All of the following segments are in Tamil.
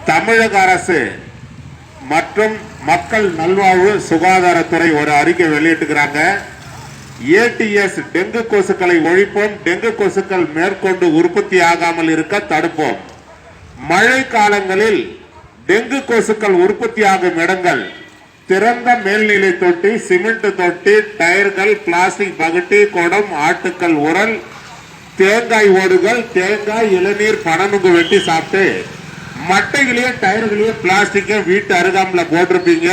தமிழக அரசு மற்றும் மக்கள் நல்வாழ்வு சுகாதாரத்துறை ஒரு அறிக்கை வெளியிட்டுக்கிறாங்க. ஏடிஎஸ் டெங்கு கொசுக்களை ஒழிப்போம், டெங்கு கொசுக்கள் மேற்கொண்டு உற்பத்தி ஆகாமல் இருக்க தடுப்போம். மழை காலங்களில் டெங்கு கொசுக்கள் உற்பத்தியாகும் இடங்கள் திறந்த மேல்நிலை தொட்டி, சிமெண்ட் தொட்டி, டயர்கள், பிளாஸ்டிக் பகட்டி, குடம், ஆட்டுக்கள் உரல், தேங்காய் ஓடுகள், தேங்காய், இளநீர், பனநுங்கு வெட்டி சாப்பிட்டு மட்டைகளையும் டயர்களையும் பிளாஸ்டிக்க வீட்டு அருகாமல் போட்டிருப்பீங்க.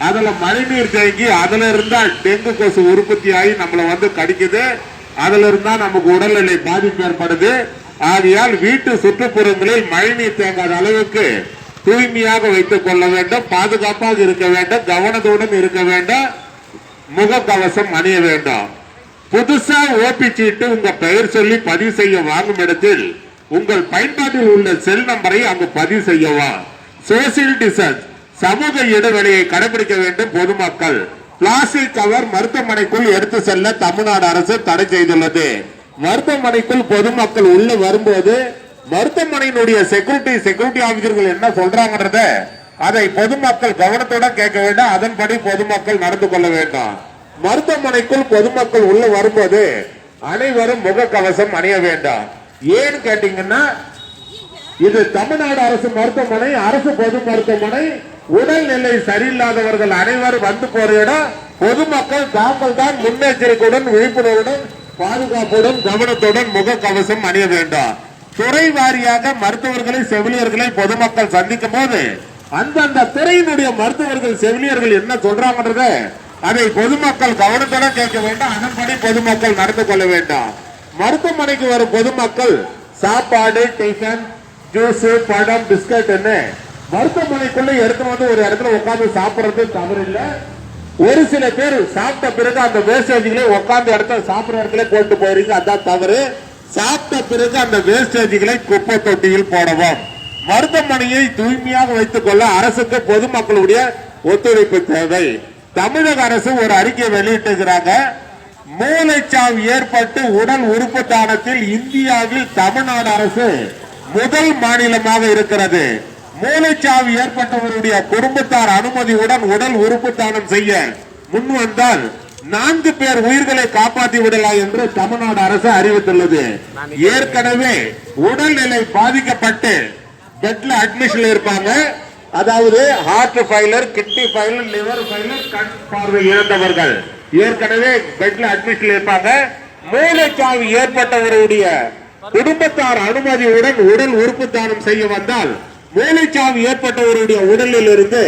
அதுல மழைநீர் தேங்கி அதுல இருந்தா டெங்கு கொசு உற்பத்தி ஆகி நம்மளை வந்து கடிக்குது. அதுல இருந்தா நமக்கு உடல்நிலை பாதிப்பு ஏற்படுது. ஆகையால் வீட்டு சுற்றுப்புறங்களில் மழைநீர் தேங்காத அளவுக்கு தூய்மையாக வைத்துக் கொள்ள வேண்டும், பாதுகாப்பாக இருக்க வேண்டும், கவனத்துடன் இருக்க வேண்டும், முகக்கவசம் அணிய வேண்டும். புதுசா ஓபி சீட்டு உங்க பெயர் சொல்லி பதிவு செய்ய வாங்கும் இடத்தில் உங்கள் பயன்பாட்டில் உள்ள செல் நம்பரை அங்கு பதிவு செய்யவா. சோசியல் டிஸ்டன்ஸ், சமூக இடைவெளியை கடைபிடிக்க வேண்டும். பொதுமக்கள் பிளாஸ்டிக் கவர் மருத்துவமனைக்குள் எடுத்து செல்ல தமிழ்நாடு அரசு தடை செய்துள்ளது. மருத்துவமனைக்குள் பொதுமக்கள் உள்ள வரும்போது மருத்துவமனையினுடைய செக்யூரிட்டி ஆபீசர்கள் என்ன சொல்றாங்கன்றத அதை பொதுமக்கள் கவனத்துடன் கேட்க வேண்டும். அதன்படி பொதுமக்கள் நடந்து கொள்ள வேண்டும். மருத்துவமனைக்குள் பொதுமக்கள் உள்ள வரும்போது அனைவரும் முகக்கவசம் அணிய வேண்டாம். ஏன்னு கேட்டீங்கன்னா இது தமிழ்நாடு அரசு மருத்துவமனை, அரசு பொது மருத்துவமனை. உடல்நிலை சரியில்லாதவர்கள் அனைவரும் வந்து போற இடம். பொதுமக்கள் தாங்கள் தான் முன்னெச்சரிக்கையுடன், விழிப்புணர்வுடன், பாதுகாப்புடன், கவனத்துடன் முகக்கவசம் அணிய வேண்டும். துறை வாரியாக மருத்துவர்களை, செவிலியர்களை பொதுமக்கள் சந்திக்கும் போது அந்தந்த துறையினுடைய மருத்துவர்கள், செவிலியர்கள் என்ன சொல்றாங்கன்றத அதை பொதுமக்கள் கவனத்துடன் கேட்க வேண்டும். அதன்படி பொதுமக்கள் நடந்து கொள்ள வேண்டும். மருத்துவமனைக்கு வரும் பொதுமக்கள் சாப்பாடு, டிஃபன், ஜூஸ், பழம், பிஸ்கட் மருத்துவமனைக்குள்ள எடுத்து வந்து ஒரு இடத்துல உட்கார்ந்து சாப்பிடுறது தவறு இல்லை. ஒரு சில பேர் சாப்பிட்ட பிறகு அந்த வேஸ்டேஜ்களை உட்கார்ந்து இடத்துல சாப்பிடுற இடத்துல போட்டு போயிருங்க, அதான் தவறு. சாப்பிட்ட பிறகு அந்த வேஸ்டேஜ்களை குப்பை தொட்டியில் போடவும். மருத்துவமனையை தூய்மையாக வைத்துக் கொள்ள அரசுக்கு பொதுமக்களுடைய ஒத்துழைப்பு தேவை. தமிழக அரசு ஒரு அறிக்கை வெளியிட்டிருக்கிறாங்க. மூளைச்சாவு ஏற்பட்டு உடல் உறுப்பு தானத்தில் இந்தியாவில் தமிழ்நாடு அரசு முதல் மாநிலமாக இருக்கிறது. மூளைச்சாவு ஏற்பட்டவருடைய குடும்பத்தார் அனுமதியுடன் உடல் உறுப்பு தானம் செய்ய முன் வந்தால் 4 பேர் உயிர்களை காப்பாற்றி விடலாம் என்று தமிழ்நாடு அரசு அறிவித்துள்ளது. ஏற்கனவே உடல்நிலை பாதிக்கப்பட்டு பெட்ல அட்மிஷன் இருப்பாங்க. அதாவது heart failure, kidney failure, liver failure, கண் பார்வை இழந்தவர்கள் ஏற்கனவே பெட்ல அட்மிஷன் இருப்பாங்க. மூளைச்சாவு ஏற்பட்டவருடைய குடும்பத்தார் அனுமதியுடன் உடல் உறுப்பு தானம் செய்ய வந்தால் மூளைச்சாவு ஏற்பட்டவருடைய உடலில் இருந்து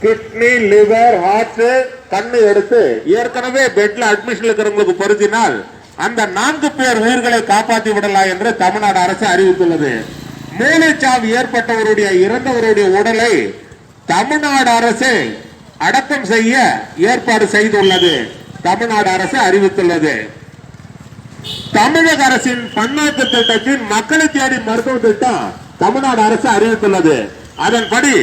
கிட்னி, லிவர், ஹார்ட், கண்ணு எடுத்து ஏற்கனவே பெட்ல அட்மிஷன் இருக்கிறவங்களுக்கு பொருத்தினால் அந்த 4 பேர் உயிர்களை காப்பாற்றி விடலாம் என்று தமிழ்நாடு அரசு அறிவித்துள்ளது. மூளைச்சாவு ஏற்பட்டவருடைய இறந்தவருடைய உடலை தமிழ்நாடு அரசு அடக்கம் செய்ய ஏற்பாடு செய்துள்ளது. தமிழ்நாடு அரசு அறிவித்துள்ளது. தமிழக அரசின் பன்னாட்டு திட்டத்தின் மக்களை தேடி மருத்துவ திட்டம் தமிழ்நாடு அரசு அறிவித்துள்ளது. அதன்படி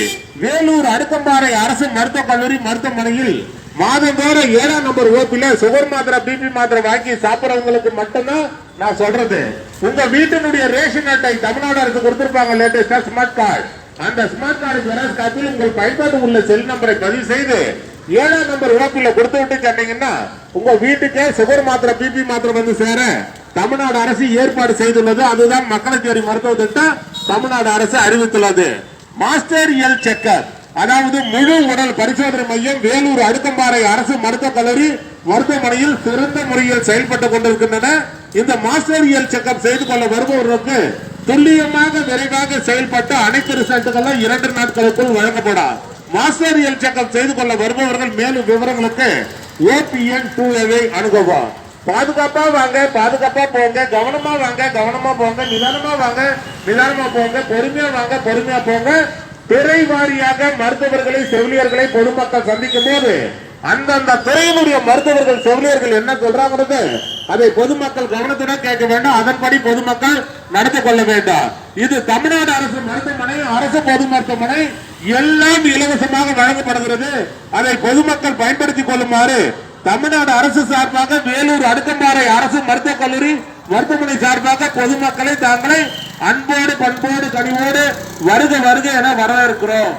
வேலூர் அடுக்கம்பாறை அரசு மருத்துவக் கல்லூரி மருத்துவமனையில் மாதந்தோறும் 7ஆம் நம்பர் ஓபில சுகர் மாத்திரை, பிபி மாத்திரை வாங்கி சாப்பிடுறவங்களுக்கு மட்டும்தான் நான் சொல்றது. உங்க வீட்டினுடைய ரேஷன் அட்டை தமிழ்நாடு அரசு கொடுத்திருப்பாங்க, லேட்டஸ்டா ஸ்மார்ட் கார்டு. அந்த ஸ்மார்ட் கார்டு ஜெராக்ஸ் காப்பியில் உங்கள் பயன்பாடு உள்ள செல் நம்பரை பதிவு செய்து 7ஆம் நம்பர் ஓபில கொடுத்து விட்டு சொன்னீங்கன்னா உங்க வீட்டுக்கே சுகர் மாத்திரை, பிபி மாத்திரை வந்து சேர தமிழ்நாடு அரசு ஏற்பாடு செய்துள்ளது. அதுதான் மக்களை தேடி மருத்துவ திட்டம் தமிழ்நாடு அரசு அறிவித்துள்ளது. மாஸ்டர் ஹெல்த் செக்கப், அதாவது முழு உடல் பரிசோதனை மையம் வேலூர் அடுக்கம்பாறை அரசு மருத்துவக் கல்லூரி மருத்துவமனையில் சிறந்த முறையில் செயல்பட்டுக் கொண்டிருக்கின்றன. இந்த மாஸ்டர் ஹெல்த் செக்கப் செய்து கொள்ள வருபவர்களுக்கு துல்லியமாக, விரைவாக செயல்பட்டு அனைத்து ரிசல்ட்டுகளும் 2 நாட்களுக்குள் வழங்கப்படும். மாஸ்டர் ஹெல்த் செக்கப் செய்து கொள்ள வருபவர்கள் மேலும் விவரங்களுக்கு OPN 2A அணுகவும். பாதுகாப்பா வாங்க, பாதுகாப்பா போங்க, கவனமா வாங்க, கவனமா போங்க, நிதானமா வாங்க, நிதானமா போங்க, பொறுமையா வாங்க, பொறுமையா போங்க. துறை வாரியாக மருத்துவர்களை, செவிலியர்களை பொதுமக்கள் சந்திக்கும் போது அந்தந்த துறையினுடைய மருத்துவர்கள், செவிலியர்கள் என்ன சொல்றாங்கிறது அதை பொதுமக்கள் கவனத்துடன் கேட்க வேண்டும். அதன்படி பொதுமக்கள் நடந்து கொள்ள வேண்டும். இது தமிழ்நாடு அரசு மருத்துவமனை, அரசு பொது மருத்துவமனை, எல்லாம் இலவசமாக வழங்கப்படுகிறது. அதை பொதுமக்கள் பயன்படுத்திக் கொள்ளுமாறு தமிழ்நாடு அரசு சார்பாக வேலூர் அடுக்கம்பாறை அரசு மருத்துவக் கல்லூரி மருத்துவமனை சார்பாக பொதுமக்களை தாங்களை அன்போடு பண்போடு கனிவோடு வருக வருக என வரவேற்கிறோம்.